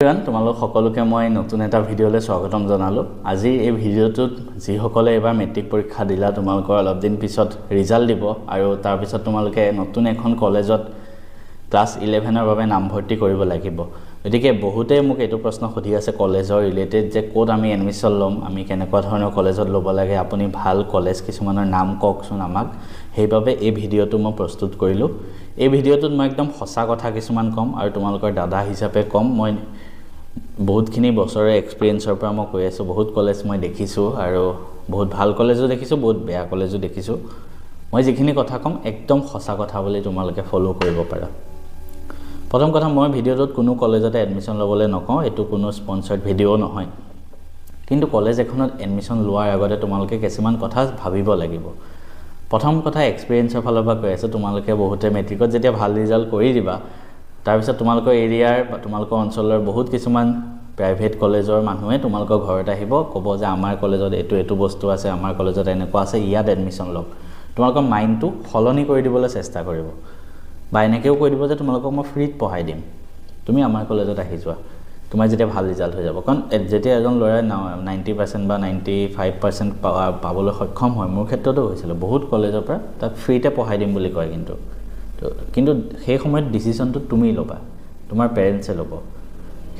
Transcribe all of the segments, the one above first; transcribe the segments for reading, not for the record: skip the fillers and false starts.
তোমালোক সকলোকে মই নতুন এটা ভিডিঅ'লৈ স্বাগতম জনালোঁ। আজি এই ভিডিঅ'টোত যিসকলে এবাৰ মেট্ৰিক পৰীক্ষা দিলা তোমালোকৰ অলপ দিন পিছত ৰিজাল্ট দিব আৰু তাৰ পিছত তোমালোকে নতুন এখন কলেজত ক্লাছ 11ৰ বাবে নামভৰ্তি কৰিব লাগিব। গতিকে বহুতে মোক এইটো প্ৰশ্ন সুধি আছে কলেজৰ ৰিলেটেড যে ক'ত আমি এডমিশ্যন ল'ম, আমি কেনেকুৱা ধৰণৰ কলেজত ল'ব লাগে, আপুনি ভাল কলেজ কিছুমানৰ নাম কওকচোন আমাক। সেইবাবে এই ভিডিঅ'টো মই প্ৰস্তুত কৰিলোঁ। এই ভিডিঅ'টোত মই একদম সঁচা কথা কিছুমান ক'ম আৰু তোমালোকৰ দাদা হিচাপে ক'ম। মই বহুতখিনি বছৰৰ এক্সপিৰিয়েঞ্চৰ পৰা মই কৈ আছোঁ, বহুত কলেজ মই দেখিছোঁ আৰু বহুত ভাল কলেজো দেখিছোঁ, বহুত বেয়া কলেজো দেখিছোঁ। মই যিখিনি কথা ক'ম একদম সঁচা কথা বুলি তোমালোকে ফ'ল' কৰিব পাৰা। প্ৰথম কথা, মই ভিডিঅ'টোত কোনো কলেজতে এডমিশ্যন ল'বলৈ নকওঁ, এইটো কোনো স্পনচাৰ্ড ভিডিঅ' নহয়। কিন্তু কলেজ এখনত এডমিশ্যন লোৱাৰ আগতে তোমালোকে কিছুমান কথা ভাবিব লাগিব। প্ৰথম কথা, এক্সপিৰিয়েঞ্চৰ ফালৰ পৰা কৈ আছোঁ, তোমালোকে বহুতে মেট্ৰিকত যেতিয়া ভাল ৰিজাল্ট কৰি দিবা তাৰপিছত তোমালোকৰ এৰিয়াৰ বা তোমালোকৰ অঞ্চলৰ বহুত কিছুমান প্ৰাইভেট কলেজৰ মানুহে তোমালোকৰ ঘৰত আহিব, ক'ব যে আমাৰ কলেজত এইটো বস্তু আছে, আমাৰ কলেজত এনেকুৱা আছে, ইয়াত এডমিশ্যন লওক। তোমালোকৰ মাইণ্ডটো সলনি কৰি দিবলৈ চেষ্টা কৰিব বা এনেকৈও কৈ দিব যে তোমালোকক মই ফ্ৰীত পঢ়াই দিম, তুমি আমাৰ কলেজত আহি যোৱা, তোমাৰ যেতিয়া ভাল ৰিজাল্ট হৈ যাব। কাৰণ যেতিয়া এজন ল'ৰাই 90% বা 95% পাবলৈ সক্ষম হয়, মোৰ ক্ষেত্ৰতো হৈছিলে, বহুত কলেজৰ পৰা তাক ফ্ৰীতে পঢ়াই দিম বুলি কয়। কিন্তু সেই সময়ত ডিচিশ্যনটো তুমি ল'বা, তোমাৰ পেৰেণ্টছে ল'ব।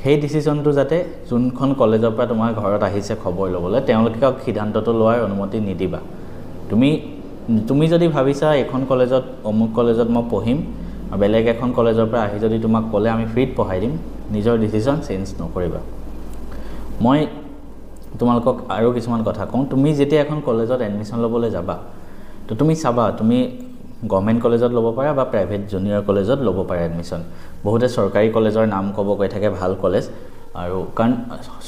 সেই ডিচিশ্যনটো যাতে যোনখন কলেজৰ পৰা তোমাৰ ঘৰত আহিছে খবৰ ল'বলৈ, তেওঁলোকক সিদ্ধান্তটো লোৱাৰ অনুমতি নিদিবা। তুমি যদি ভাবিছা এইখন কলেজত অমুক কলেজত মই পঢ়িম আৰু বেলেগ এখন কলেজৰ পৰা আহি যদি তোমাক ক'লে আমি ফ্ৰীত পঢ়াই দিম, নিজৰ ডিচিশ্যন চেঞ্জ নকৰিবা। মই তোমালোকক আৰু কিছুমান কথা কওঁ। তুমি যেতিয়া এখন কলেজত এডমিশ্যন ল'বলৈ যাবা তো তুমি চাবা, তুমি গভৰ্ণমেণ্ট কলেজত ল'ব পাৰা বা প্ৰাইভেট জুনিয়ৰ কলেজত ল'ব পাৰা এডমিশ্যন। বহুতে চৰকাৰী কলেজৰ নাম ক'ব কৈ থাকে ভাল কলেজ, আৰু কাৰণ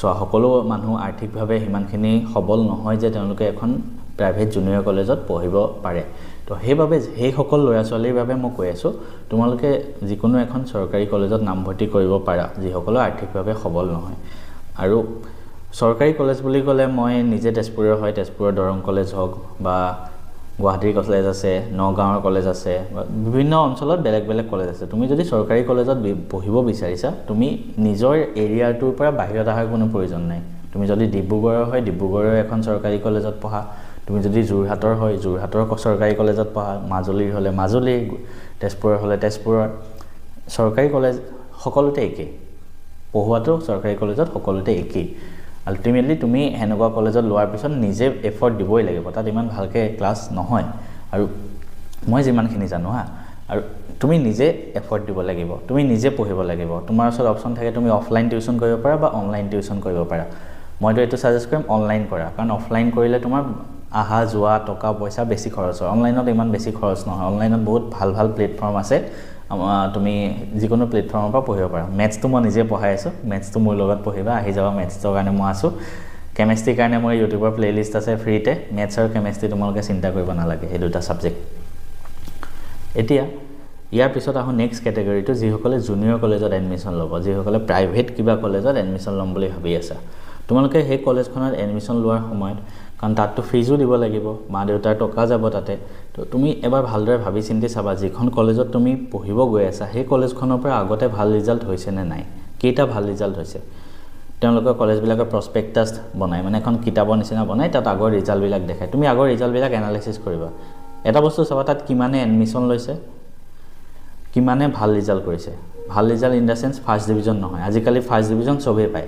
সকলো মানুহ আৰ্থিকভাৱে সিমানখিনি সবল নহয় যে তেওঁলোকে এখন প্ৰাইভেট জুনিয়ৰ কলেজত পঢ়িব পাৰে। তো সেইবাবে সেইসকল ল'ৰা ছোৱালীৰ বাবে মই কৈ আছোঁ, তোমালোকে যিকোনো এখন চৰকাৰী কলেজত নামভৰ্তি কৰিব পাৰা যিসকলৰ আৰ্থিকভাৱে সবল নহয়। আৰু চৰকাৰী কলেজ বুলি ক'লে মই নিজে তেজপুৰৰ হয়, তেজপুৰৰ দৰং কলেজ হওক বা গুৱাহাটীৰ কলেজ আছে, নগাঁৱৰ কলেজ আছে, বা বিভিন্ন অঞ্চলত বেলেগ বেলেগ কলেজ আছে। তুমি যদি চৰকাৰী কলেজত পঢ়িব বিচাৰিছা, তুমি নিজৰ এৰিয়াটোৰ পৰা বাহিৰত অহাৰ কোনো প্ৰয়োজন নাই। তুমি যদি ডিব্ৰুগড়ৰ হয়, ডিব্ৰুগড়ৰ এখন চৰকাৰী কলেজত পঢ়া, তুমি যদি যোৰহাটৰ হয়, যোৰহাটৰ চৰকাৰী কলেজত পঢ়া, মাজুলীৰ হ'লে মাজুলী, তেজপুৰৰ হ'লে তেজপুৰৰ। চৰকাৰী কলেজ সকলোতে একেই, পঢ়োৱাটো চৰকাৰী কলেজত সকলোতে একেই। আল্টিমেটলি তুমি সেনেকুৱা কলেজত লোৱাৰ পিছত নিজে এফৰ্ট দিবই লাগিব, তাত ইমান ভালকৈ ক্লাছ নহয় আৰু মই যিমানখিনি জানো আৰু তুমি নিজে এফৰ্ট দিব লাগিব, তুমি নিজে পঢ়িব লাগিব। তোমাৰ ওচৰত অপশ্যন থাকে, তুমি অফলাইন টিউশ্যন কৰিব পাৰা বা অনলাইন টিউশ্যন কৰিব পাৰা। মইতো এইটো ছাজেষ্ট কৰিম অনলাইন কৰা, কাৰণ অফলাইন কৰিলে তোমাৰ অহা যোৱা টকা পইচা বেছি খৰচ হয়। অনলাইনত ইমান বেছি খৰচ নহয়, অনলাইনত বহুত ভাল প্লেটফৰ্ম আছে, তুমি যিকোনো প্লেটফৰ্মৰ পৰা পঢ়িব পাৰা। মেথছটো মই নিজে পঢ়াই আছোঁ, মেথছটো মোৰ লগত পঢ়িবা, আহি যাবা। মেথছৰ কাৰণে মই আছোঁ, কেমেষ্ট্ৰিৰ কাৰণে মোৰ ইউটিউবৰ প্লে'লিষ্ট আছে ফ্ৰীতে। মেথছ আৰু কেমেষ্ট্ৰি তোমালোকে চিন্তা কৰিব নালাগে, এই দুটা ছাবজেক্ট। এতিয়া ইয়াৰ পিছত আহোঁ নেক্সট কেটেগৰীটো, যিসকলে জুনিয়ৰ কলেজত এডমিশ্যন ল'ব, যিসকলে প্ৰাইভেট কিবা কলেজত এডমিশ্যন ল'ম বুলি ভাবি আছা। তোমালোকে সেই কলেজখনত এডমিশ্যন লোৱাৰ সময়ত, কাৰণ তাততো ফিজো দিব লাগিব, মা দেউতাৰ টকা যাব তাতে, তো তুমি এবাৰ ভালদৰে ভাবি চিন্তি চাবা যিখন কলেজত তুমি পঢ়িব গৈ আছা সেই কলেজখনৰ পৰা আগতে ভাল ৰিজাল্ট হৈছে নে নাই, কেইটা ভাল ৰিজাল্ট হৈছে। তেওঁলোকৰ কলেজবিলাকৰ প্ৰস্পেক্টাছ বনায়, মানে এখন কিতাপৰ নিচিনা বনায়, তাত আগৰ ৰিজাল্টবিলাক দেখায়। তুমি আগৰ ৰিজাল্টবিলাক এনালাইচিছ কৰিবা। এটা বস্তু চাবা, তাত কিমানে এডমিশ্যন লৈছে, কিমানে ভাল ৰিজাল্ট কৰিছে। ভাল result in the chance first division নহয়, আজিকালি ফাৰ্ষ্ট ডিভিজন চবেই পায়।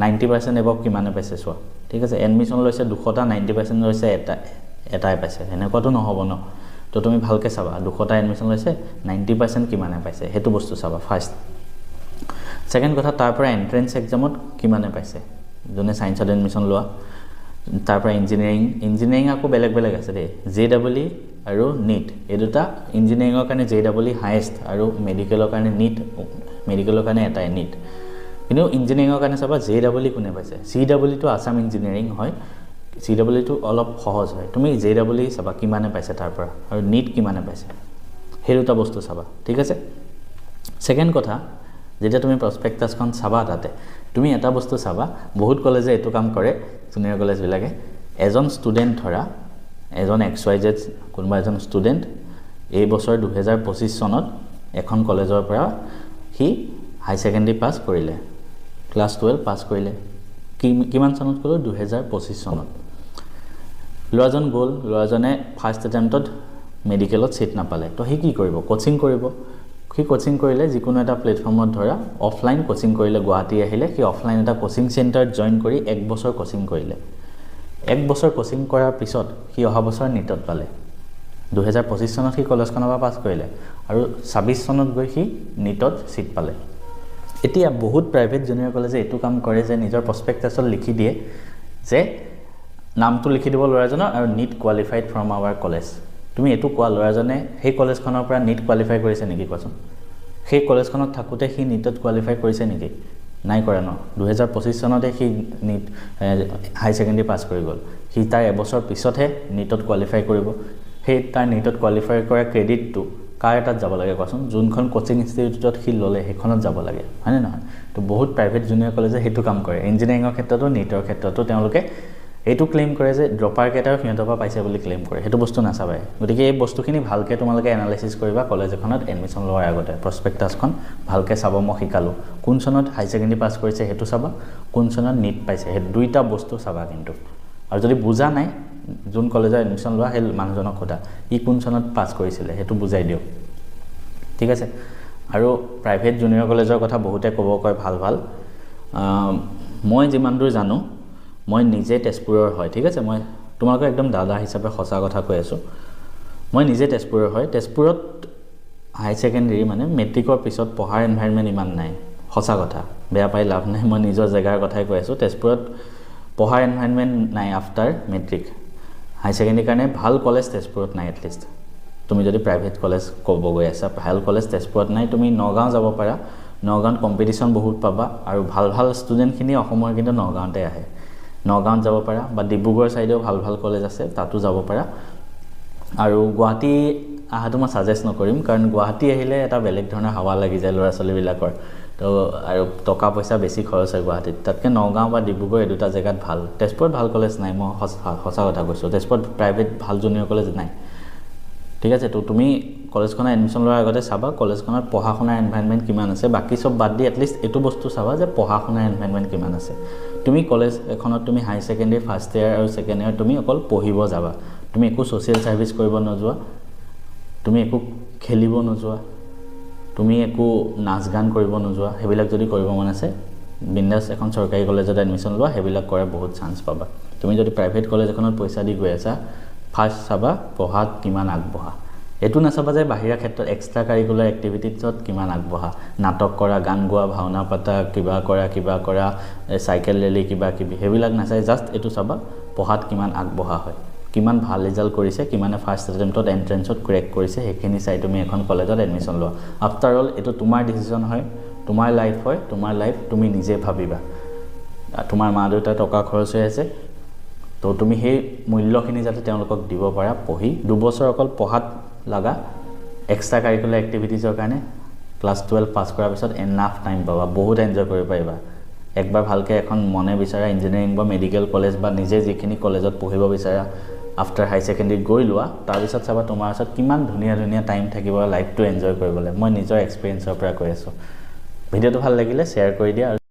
90% এবভ কিমানে পাইছে চোৱা, ঠিক আছে। এডমিশ্যন লৈছে 200টা, 90% লৈছে এটাই পাইছে, সেনেকুৱাতো নহ'ব ন। তো তুমি ভালকৈ চাবা, 200টা এডমিশ্যন লৈছে, 90% কিমানে পাইছে, সেইটো বস্তু চাবা ফাৰ্ষ্ট। ছেকেণ্ড কথা, তাৰ পৰা এণ্ট্ৰেঞ্চ এক্সামত কিমানে পাইছে, যোনে ছায়েন্সত এডমিশ্যন লোৱা। তাৰ পৰা ইঞ্জিনিয়াৰিং আকৌ বেলেগ বেলেগ আছে দেই, JEE আৰু NEET, এই দুটা। ইঞ্জিনিয়াৰিঙৰ কাৰণে JEE হায়েষ্ট আৰু মেডিকেলৰ কাৰণে NEET, মেডিকেলৰ কাৰণে এটাই NEET। কিন্তু ইঞ্জিনিয়াৰিঙৰ কাৰণে চাবা JEE কোনে পাইছে। CEEটো আছাম ইঞ্জিনিয়াৰিং হয়, CEEটো অলপ সহজ হয়। তুমি JEE চাবা কিমানে পাইছে তাৰ পৰা, আৰু NEET কিমানে পাইছে, সেই দুটা বস্তু চাবা, ঠিক আছে। ছেকেণ্ড কথা, যেতিয়া তুমি প্ৰস্পেক্টাছখন চাবা তাতে তুমি এটা বস্তু চাবা, বহুত কলেজে এইটো কাম কৰে, জুনিয়ৰ কলেজবিলাকে। এজন ষ্টুডেণ্ট ধৰা, এজন XYZ কোনোবা এজন ষ্টুডেণ্ট এই বছৰ 2025 চনত এখন কলেজৰ পৰা সি হাই ছেকেণ্ডেৰী পাছ কৰিলে, ক্লাছ 12 পাছ কৰিলে কিমান চনত ক'লো 2025 চনত ল'ৰাজন গ'ল ল'ৰাজনে ফাৰ্ষ্ট এটেম্পটত মেডিকেলত সিট নাপালে তো সি কি কৰিব কোচিং কৰিব সি কোচিং কৰিলে যিকোনো এটা প্লেটফৰ্মত ধৰা অফলাইন কোচিং কৰিলে গুৱাহাটী আহিলে সি অফলাইন এটা কোচিং চেণ্টাৰত জইন কৰি 1 বছৰ কোচিং কৰিলে 1 বছৰ কোচিং কৰাৰ পিছত সি অহা বছৰ নিটত পালে 2025 চনত সি কলেজখনৰ পৰা পাছ কৰিলে আৰু 26 চনত গৈ সি নিটত সিট পালে এতিয়া বহুত প্ৰাইভেট জুনিয়ৰ কলেজে এটো কাম কৰে যে নিজৰ প্ৰসপেক্টাছত লিখি দিয়ে যে নামটো লিখি দিব ল'ৰাজনৰ আৰু NEET qualified from our college তুমি এটো কোৱা ল'ৰাজনে সেই কলেজখনৰ পৰা নিট কোৱালিফাই কৰিছে নেকি কোৱাচোন সেই কলেজখনত থাকোতে সি নিটত কোৱালিফাই কৰিছে নেকি নাই কৰা ন 2025 চনতে সি নিট হাই সেকেন্ডাৰী পাছ কৰি গ'ল সি তাৰ এবছৰ পিছতহে নিটত কোৱালিফাই কৰিব সেই তাৰ নিটত কোৱালিফাই কৰা ক্ৰেডিটটো কাৰ এটাত যাব লাগে কোৱাচোন যোনখন কোচিং ইনষ্টিটিউটত সি ললে সেইখনত যাব লাগে হয়নে নহয় তো বহুত প্ৰাইভেট জুনিয়ৰ কলেজে হেতু কাম কৰে ইঞ্জিনিয়াৰিংৰ ক্ষেত্ৰতো নিটৰ ক্ষেত্ৰতো তেওঁলোকে এইটো ক্লেম কৰে যে ড্ৰপাৰ কেটাৰ সিহঁতৰ পৰা পাইছে বুলি ক্লেম কৰে হেতু বস্তু নাচাবাই গতিকে এই বস্তুখিনি ভালকে তোমালোকে এনালাইসিস কৰিবা কলেজ এখনত এডমিশন লোৱাৰ আগতে প্ৰসপেক্টাছখন ভালকে চাব মই শিকালো কোন চনত হাই সেকেন্ডাৰী পাছ কৰিছে হেতু চাবা কোন চনত নিট পাইছে হে দুইটা বস্তু চাবা কিন্তু আৰু যদি বুজা নাই যোন কলেজৰ এডমিশন লোৱা হেল মানুহজনক খোদা ই কোন চনত পাছ কৰিছিলে হেতু বুজাই দিও ঠিক আছে আৰু প্ৰাইভেট জুনিয়ৰ কলেজৰ কথা বহুতে ক'ব কয় ভাল ভাল মই যিমান দূৰ জানো মই নিজে তেজপুৰৰ হয় ঠিক আছে মই তোমালোকক একদম দাদা হিচাপে সঁচা কথা কৈ আছো মই নিজে তেজপুৰৰ হয় তেজপুৰত হাই সেকেন্ডাৰী মানে মেট্ৰিকৰ পিছত পঢ়াৰ এনভাইৰনমেন্ট ইমান নাই সঁচা কথা বেয়া পাই লাভ নাই মই নিজৰ জায়গাৰ কথাই কৈ আছো তেজপুৰত পঢ়াৰ এনভাইৰনমেন্ট নাই আফটাৰ মেট্ৰিক হাই সেকেন্ডাৰী কাৰণে ভাল কলেজ তেজপুৰত নাই এট লিষ্ট তুমি যদি প্ৰাইভেট কলেজ ক'ব গৈ আছা ভাল কলেজ তেজপুৰত নাই তুমি নগাঁও যাব পাৰা নগাঁৱত কম্পিটিশন বহুত পাবা আৰু ভাল ভাল ষ্টুডেণ্টখিনি অসমৰ কিন্তু নগাঁৱতে আহে নগাঁৱত যাব পাৰা বা ডিব্ৰুগড় সাইডেও ভাল ভাল কলেজ আছে তাতো যাব পাৰা আৰু গুৱাহাটী আহাটো মই সাজেষ্ট নকৰিম কাৰণ গুৱাহাটী আহিলে এটা বেলেগ ধৰণৰ হাৱা লাগি যায় ল'ৰা ছোৱালী বিলাকৰ তো আৰু টকা পইচা বেছি খৰচ হয় গুৱাহাটীত তাতকে নগাঁও বা ডিব্ৰুগড় এই দুটা জায়গাত ভাল তেজপুৰত ভাল কলেজ নাই মই সঁচা কথা কৈছো তেজপুৰত প্ৰাইভেট ভাল জুনিয়ৰ কলেজ নাই ঠিক আছে তো তুমি কলেজখনৰ এডমিশন লোৱাৰ আগতে চাবা কলেজখনত পঢ়া শুনাৰ এনভাইৰনমেন্ট কিমান আছে বাকি সব বাদ দি এট লিষ্ট এটো বস্তু চাবা যে পঢ়া শুনাৰ এনভাইৰনমেন্ট কিমান আছে তুমি কলেজ এখনত তুমি হাই সেকেন্ডাৰী ফাৰ্স্ট ইয়াৰ আৰু সেকেন্ড ইয়াৰ তুমি অকল পঢ়িব যাবা তুমি একো সোশ্যাল সাৰ্ভিস কৰিব নোযোৱা তুমি একো খেলিব নোযোৱা তুমি একো নাচ গান কৰিব নোযোৱা হেবিলাক যদি কৰিব মন আছে বিন্দাস এখন সৰকাৰি কলেজত এডমিশন লোৱা হেবিলাক কৰা বহুত চান্স পাবা তুমি যদি প্ৰাইভেট কলেজ এখনত পইচা দি গৈ আছা ফাৰ্স্ট চাবা পঢ়াত কিমান আগবঢ়া এটো নাচাবা যে বাহিৰা ক্ষেত্ৰত এক্সট্ৰা কাৰিকুলাৰ এক্টিভিটিছত কিমান আগবঢ়া নাটক কৰা গান গোৱা ভাওনা পাতা কিবা কৰা সাইকেল ৰেলী কিবা কিবি হেবিলাক নাচাই জাস্ট এটো চাবা পঢ়াত কিমান আগবঢ়া হয় কিমান ভাল ৰিজাল্ট কৰিছে কিমানে ফাৰ্স্ট এটেম্পটত এন্ট্ৰেন্সত ক্ৰেক কৰিছে হেখিনি চাই তুমি এখন কলেজত এডমিশন লোৱা আফটাৰ অল এটো তোমাৰ ডিসিশন হয় তোমাৰ লাইফ হয় তোমাৰ লাইফ তুমি নিজে ভাবিবা তোমাৰ মা দেউতা টকা খৰচ হৈ আছে তো তুমি হে মূল্যখিনি যাতে তেওঁলোকক দিব পাৰা পঢ়ি 2 বছৰ অকল পঢ়াত লাগা এক্সট্ৰা কাৰিকুলাৰ এক্টিভিটিজৰ কাৰণে ক্লাছ 12 পাছ কৰাৰ পিছত এনাফ টাইম পাবা বহুত এনজয় কৰিব পাৰিবা একবাৰ ভালকে এখন মনে বিচাৰা ইঞ্জিনিয়াৰিং বা মেডিকেল কলেজ বা নিজে যিখিনি কলেজত পঢ়িব বিচাৰা আফটাৰ হাই সেকেন্ডাৰী গৈ লোৱা তাৰ পিছত চাবা তোমাৰ ওচৰত কিমান ধুনীয়া ধুনীয়া টাইম থাকিব লাইফটো এনজয় কৰিবলৈ মই নিজৰ এক্সপেৰিয়েন্সৰ পৰা কৈ আছো ভিডিওটো ভাল লাগিলে শেয়াৰ কৰি দিয়া